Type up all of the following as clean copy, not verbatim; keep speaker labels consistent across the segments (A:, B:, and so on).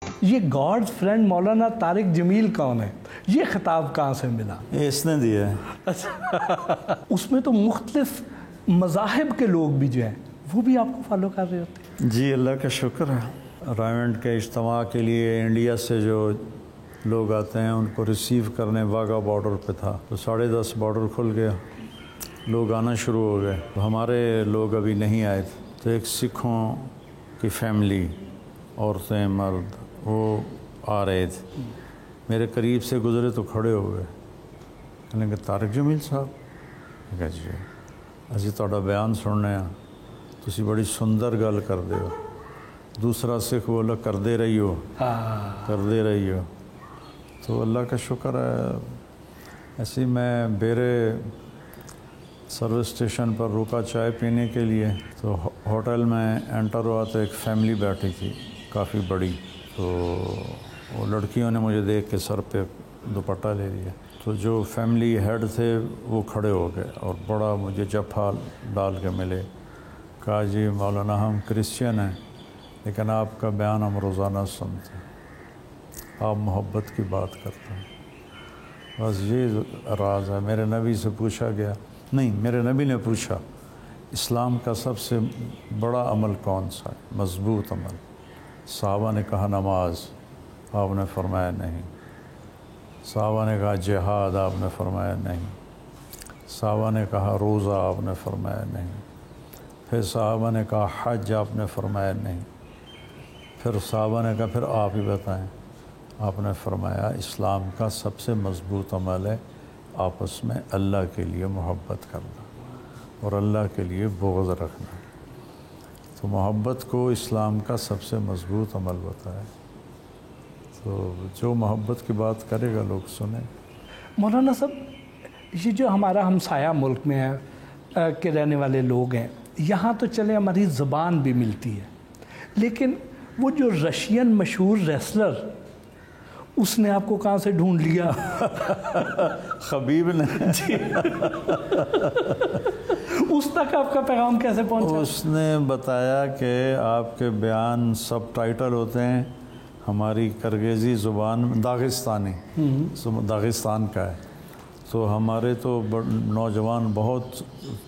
A: یہ God friend مولانا طارق جمیل کون ہے؟ یہ خطاب کہاں سے ملا؟
B: یہ اس نے دیا ہے۔
A: اچھا، اس میں تو مختلف مذاہب کے لوگ بھی جو ہیں وہ بھی آپ کو فالو کر رہے ہوتے ہیں؟
B: جی اللہ کا شکر ہے۔ رائمنڈ کے اجتماع کے لیے انڈیا سے جو لوگ آتے ہیں ان کو ریسیو کرنے واگا بارڈر پہ تھا، تو 10:30 بارڈر کھل گیا، لوگ آنا شروع ہو گئے۔ ہمارے لوگ ابھی نہیں آئے تھے، تو ایک سکھوں کی فیملی، عورتیں مرد، وہ آ رہے تھے، میرے قریب سے گزرے تو کھڑے ہو گئے، کہنے کہ طارق جمیل صاحب، میں کہا جی اسی تہاڈا بیان سننے ہاں، تسی بڑی سندر گل کردے ہو۔ دوسرا سکھ بولا کردے رہی ہو، کردے رہی ہو۔ تو اللہ کا شکر ہے، ایسے میں بیرے سروس اسٹیشن پر رکا چائے پینے کے لیے، تو ہوٹل میں انٹر ہوا تو ایک فیملی بیٹھی تھی کافی بڑی، تو وہ لڑکیوں نے مجھے دیکھ کے سر پہ دوپٹہ لے لیا، تو جو فیملی ہیڈ تھے وہ کھڑے ہو گئے اور بڑا مجھے جفا ڈال کے ملے، کہا جی مولانا ہم کرسچن ہیں لیکن آپ کا بیان ہم روزانہ سنتے ہیں، آپ محبت کی بات کرتے ہیں، بس یہ راز ہے۔ میرے نبی سے پوچھا گیا، نہیں میرے نبی نے پوچھا اسلام کا سب سے بڑا عمل کون سا ہے، مضبوط عمل؟ صحابہ نے کہا نماز، آپ نے فرمایا نہیں۔ صحابہ نے کہا جہاد، آپ نے فرمایا نہیں۔ صحابہ نے کہا روزہ، آپ نے فرمایا نہیں۔ پھر صحابہ نے کہا حج، آپ نے فرمایا نہیں۔ پھر صحابہ نے کہا پھر آپ ہی بتائیں، آپ نے فرمایا اسلام کا سب سے مضبوط عمل ہے آپس میں اللہ کے لیے محبت کرنا اور اللہ کے لیے بغض رکھنا، تو محبت کو اسلام کا سب سے مضبوط عمل بتایا، تو جو محبت کی بات کرے گا لوگ سنیں۔
A: مولانا صاحب، یہ جو ہمارا ہمسایہ ملک میں ہے کہ رہنے والے لوگ ہیں، یہاں تو چلے ہماری زبان بھی ملتی ہے، لیکن وہ جو رشین مشہور ریسلر، اس نے آپ کو کہاں سے ڈھونڈ لیا؟
B: خبیب نے
A: جی اس تک آپ کا پیغام کیسے پہنچا؟
B: اس نے بتایا کہ آپ کے بیان سب ٹائٹل ہوتے ہیں ہماری کرگیزی زبان میں، داغستانی، داغستان کا ہے، تو ہمارے تو نوجوان بہت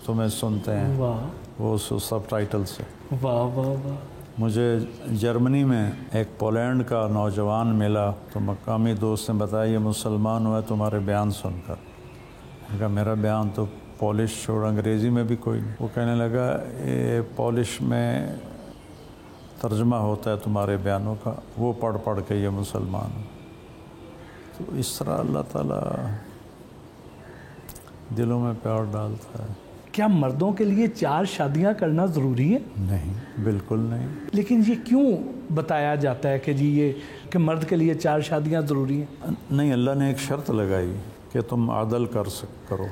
B: تمہیں سنتے ہیں، وہ سب ٹائٹل سے۔
A: واہ واہ واہ۔
B: مجھے جرمنی میں ایک پولینڈ کا نوجوان ملا، تو مقامی دوست نے بتایا یہ مسلمان ہوا ہے تمہارے بیان سن کر۔ میں نے کہا میرا بیان تو پولش چھوڑ انگریزی میں بھی کوئی نہیں۔ وہ کہنے لگا یہ پولش میں ترجمہ ہوتا ہے تمہارے بیانوں کا، وہ پڑھ پڑھ کے یہ مسلمان ہو۔ تو اس طرح اللہ تعالیٰ دلوں میں پیار ڈالتا ہے۔
A: کیا مردوں کے لیے 4 شادیاں کرنا ضروری ہے؟
B: نہیں، بالکل نہیں۔
A: لیکن یہ کیوں بتایا جاتا ہے کہ جی یہ کہ مرد کے لیے 4 شادیاں ضروری ہیں؟
B: نہیں، اللہ نے ایک شرط لگائی کہ تم عدل کرو،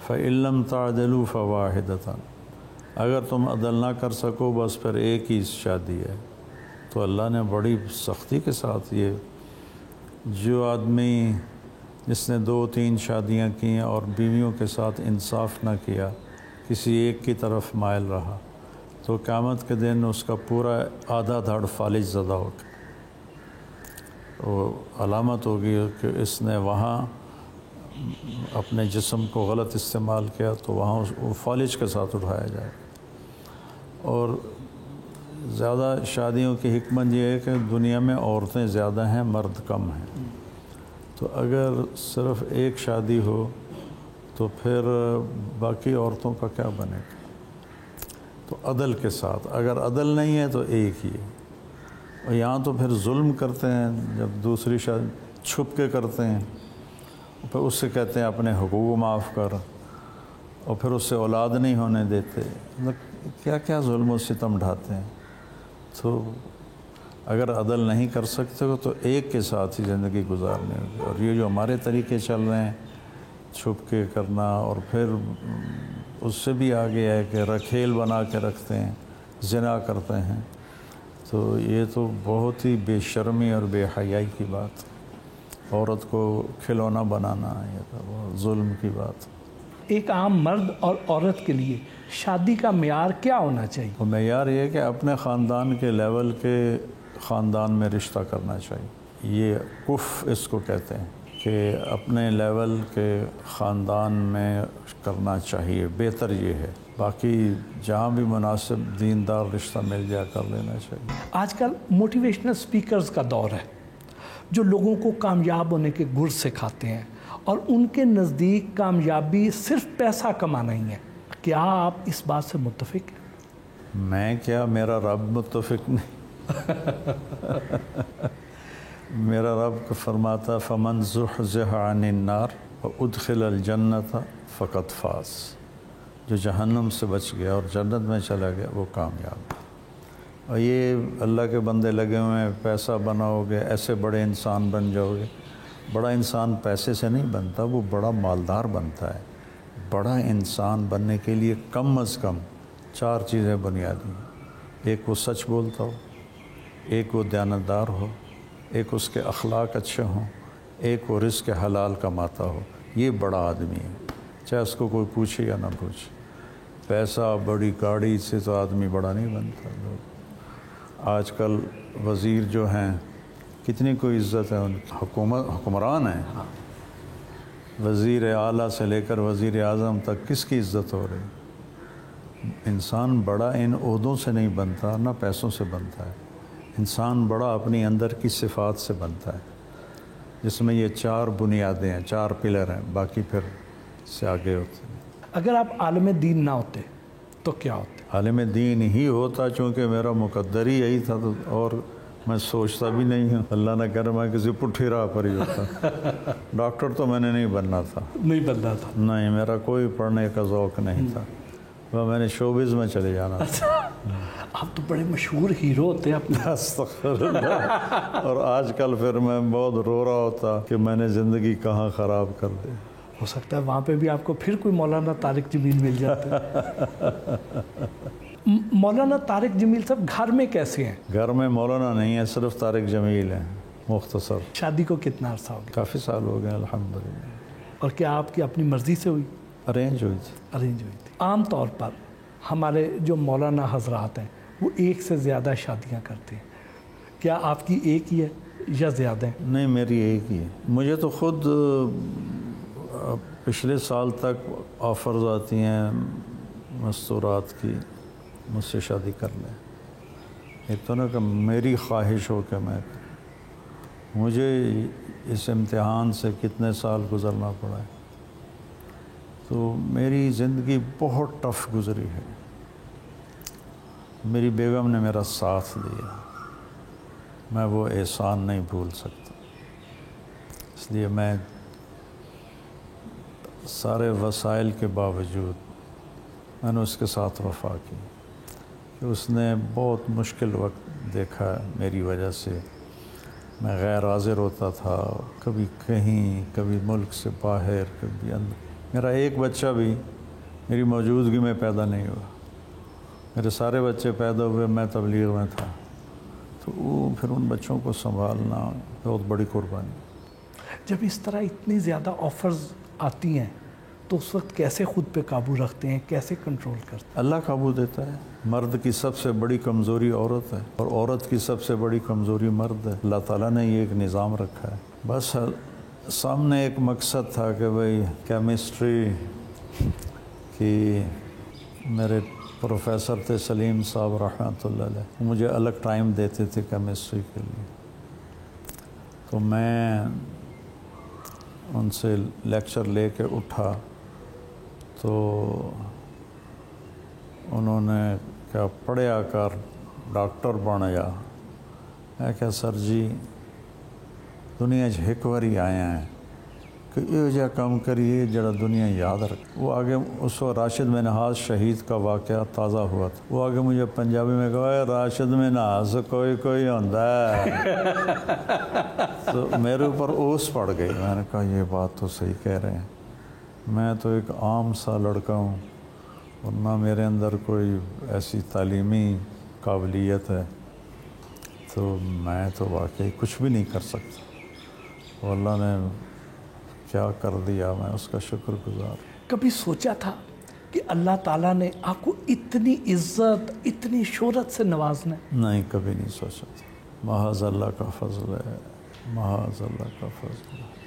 B: فَإِن لَّمْ تَعْدِلُوا فَوَاحِدَةً، اگر تم عدل نہ کر سکو بس پھر ایک ہی شادی ہے۔ تو اللہ نے بڑی سختی کے ساتھ یہ، جو آدمی جس نے 2-3 شادیاں کی اور بیویوں کے ساتھ انصاف نہ کیا، کسی ایک کی طرف مائل رہا، تو قیامت کے دن اس کا پورا آدھا دھڑ فالج زدہ ہوگا، وہ علامت ہوگی کہ اس نے وہاں اپنے جسم کو غلط استعمال کیا، تو وہاں وہ فالج کے ساتھ اٹھایا جائے۔ اور زیادہ شادیوں کی حکمت یہ ہے کہ دنیا میں عورتیں زیادہ ہیں، مرد کم ہیں، تو اگر صرف ایک شادی ہو تو پھر باقی عورتوں کا کیا بنے گا؟ تو عدل کے ساتھ، اگر عدل نہیں ہے تو ایک ہی ہے۔ اور یہاں تو پھر ظلم کرتے ہیں، جب دوسری شادی چھپ کے کرتے ہیں، پھر اس سے کہتے ہیں اپنے حقوق معاف کر، اور پھر اس سے اولاد نہیں ہونے دیتے، کیا کیا ظلم و ستم ڈھاتے ہیں۔ تو اگر عدل نہیں کر سکتے ہو تو ایک کے ساتھ ہی زندگی گزارنی ہوگی۔ اور یہ جو ہمارے طریقے چل رہے ہیں چھپ کے کرنا، اور پھر اس سے بھی آگے ہے کہ رکھیل بنا کے رکھتے ہیں، زنا کرتے ہیں، تو یہ تو بہت ہی بے شرمی اور بے حیائی کی بات، عورت کو کھلونا بنانا، یہ تو بہت ظلم کی بات۔
A: ایک عام مرد اور عورت کے لیے شادی کا معیار کیا ہونا چاہیے؟
B: وہ معیار یہ ہے کہ اپنے خاندان کے لیول کے ख़ानदान में रिश्ता करना चाहिए। ये कुफ़ इसको कहते हैं कि अपने लेवल के ख़ानदान में करना चाहिए, बेहतर ये है। बाकी जहाँ भी मुनासिब दीनदार रिश्ता मिल जाए कर लेना चाहिए।
A: आजकल मोटिवेशनल स्पीकर्स का दौर है जो लोगों को कामयाब होने के गुर सिखाते हैं और उनके नज़दीक कामयाबी सिर्फ पैसा कमाना ही है। क्या आप इस बात से मुत्तफिक हैं?
B: मैं क्या, मेरा रब मुत्तफिक नहीं। मेरा रब को फरमाता फ़मन ज़ुहज़िह अनिन नार व उदखिलल जन्नत फ़क़द फ़ाज़, जो जहन्नुम से बच गया और जन्नत में चला गया वो कामयाब। और ये अल्लाह के बंदे लगे हुए हैं, पैसा बनाओगे ऐसे बड़े इंसान बन जाओगे। बड़ा इंसान पैसे से नहीं बनता, वो बड़ा मालदार बनता है। बड़ा इंसान बनने के लिए कम अज़ कम 4 चीज़ें बुनियादी हैं। एक वो सच बोलता हो, एक वो दयानतदार हो, एक उसके अखलाक अच्छे हों, एक वो रिज़्क़ हलाल कमाता हो। ये बड़ा आदमी है, चाहे उसको कोई पूछे या ना पूछे। पैसा, बड़ी गाड़ी से तो आदमी बड़ा नहीं बनता। लोग आजकल वज़ीर जो हैं कितनी कोई इज़्ज़त है उनकी, हुक्मरान हैं। वज़ीर आला से लेकर वज़ीर आज़म तक किसकी इज़्ज़त हो रही। इंसान बड़ा इन ओहदों से नहीं बनता, ना पैसों से बनता है। इंसान बड़ा अपनी अंदर की सिफ़ात से बनता है, जिसमें ये 4 बुनियादें हैं, 4 पिलर हैं, बाकी फिर से आगे होते हैं।
A: अगर आप आलिम दीन ना होते तो क्या होते?
B: आलिम दीन ही होता, चूँकि मेरा मुकद्दर ही यही था, तो और मैं सोचता भी नहीं हूँ। अल्लाह ने कर मैं किसी पुट्ठी राह पर ही होता। डॉक्टर तो मैंने नहीं बनना था,
A: नहीं बनना था।
B: नहीं, मेरा कोई पढ़ने का ज़ौक़ नहीं था, वह मैंने शोबिज़ में चले जाना था।
A: आप तो बड़े मशहूर हीरो होते हैं अपने।
B: अस्तग़फ़िरुल्लाह। और आजकल फिर मैं बहुत रो रहा होता कि मैंने ज़िंदगी कहाँ ख़राब कर दी।
A: हो सकता है वहाँ पे भी आपको फिर कोई मौलाना तारिक जमील मिल जाता है। मौलाना तारिक जमील साहब घर में कैसे हैं?
B: घर में मौलाना नहीं है, सिर्फ तारिक जमील है। मुख्तसर।
A: शादी को कितना अर्सा हो गया?
B: काफ़ी साल हो गए अल्हम्दुलिल्लाह।
A: और क्या आपकी अपनी मर्ज़ी से हुई?
B: अरेंज हुई थी।
A: अरेंज हुई थी। आम तौर पर हमारे जो मौलाना हजरात हैं वो एक से ज़्यादा शादियाँ करते हैं, क्या आपकी एक ही है या ज़्यादा है?
B: नहीं, मेरी एक ही है। मुझे तो ख़ुद पिछले साल तक ऑफ़र्स आती हैं मस्तूरात की, मुझसे शादी कर लें। एक तो ना कि मेरी ख्वाहिश हो कि मैं, मुझे इस इम्तिहान से कितने साल गुज़रना पड़ा है, तो मेरी ज़िंदगी बहुत टफ़ गुज़री है। मेरी बेगम ने मेरा साथ दिया, मैं वो एहसान नहीं भूल सकता। इसलिए मैं सारे वसाइल के बावजूद मैंने उसके साथ वफ़ा की कि उसने बहुत मुश्किल वक्त देखा मेरी वजह से। मैं गैर हाज़िर होता था, कभी कहीं, कभी मुल्क से बाहर, कभी अंदर। मेरा एक बच्चा भी मेरी मौजूदगी में पैदा नहीं हुआ। मेरे सारे बच्चे पैदा हुए, मैं तबलीग में था, तो वो फिर उन बच्चों को संभालना बहुत बड़ी कुर्बानी।
A: जब इस तरह इतनी ज़्यादा ऑफ़र्स आती हैं तो उस वक्त कैसे ख़ुद पे काबू रखते हैं, कैसे कंट्रोल करते हैं?
B: अल्लाह काबू देता है। मर्द की सबसे बड़ी कमज़ोरी औरत है और औरत की सबसे बड़ी कमज़ोरी मर्द है। अल्लाह ताला ने ये एक निज़ाम रखा है। बस सामने एक मकसद था कि भाई केमिस्ट्री की, मेरे प्रोफेसर थे सलीम साहब रहमतुल्लाह अलैह, मुझे अलग टाइम देते थे केमिस्ट्री के लिए, तो मैं उनसे लेक्चर लेके उठा तो उन्होंने क्या पढ़िया कर डॉक्टर बन जा। मैं क्या सर जी दुनिया एक बारी आया है कि यह काम करिए जरा दुनिया याद रख। वो आगे उस वक्त राशिद मिन्हाज शहीद का वाक़या ताज़ा हुआ था। वो आगे मुझे पंजाबी में कहा राशिद मिन्हाज कोई कोई होता है। तो मेरे ऊपर ओस पड़ गई। मैंने कहा ये बात तो सही कह रहे हैं, मैं तो एक आम सा लड़का हूँ और ना मेरे अंदर कोई ऐसी तालीमी काबिलियत है, तो मैं तो वाकई कुछ भी नहीं कर सकता। और अल्लाह ने क्या कर दिया, मैं उसका शुक्रगुज़ार।
A: कभी सोचा था कि अल्लाह ताला ने आपको इतनी इज़्ज़त, इतनी शोहरत से नवाजना है?
B: नहीं, कभी नहीं सोचा था। محض اللہ کا فضل ہے، محض اللہ کا فضل ہے۔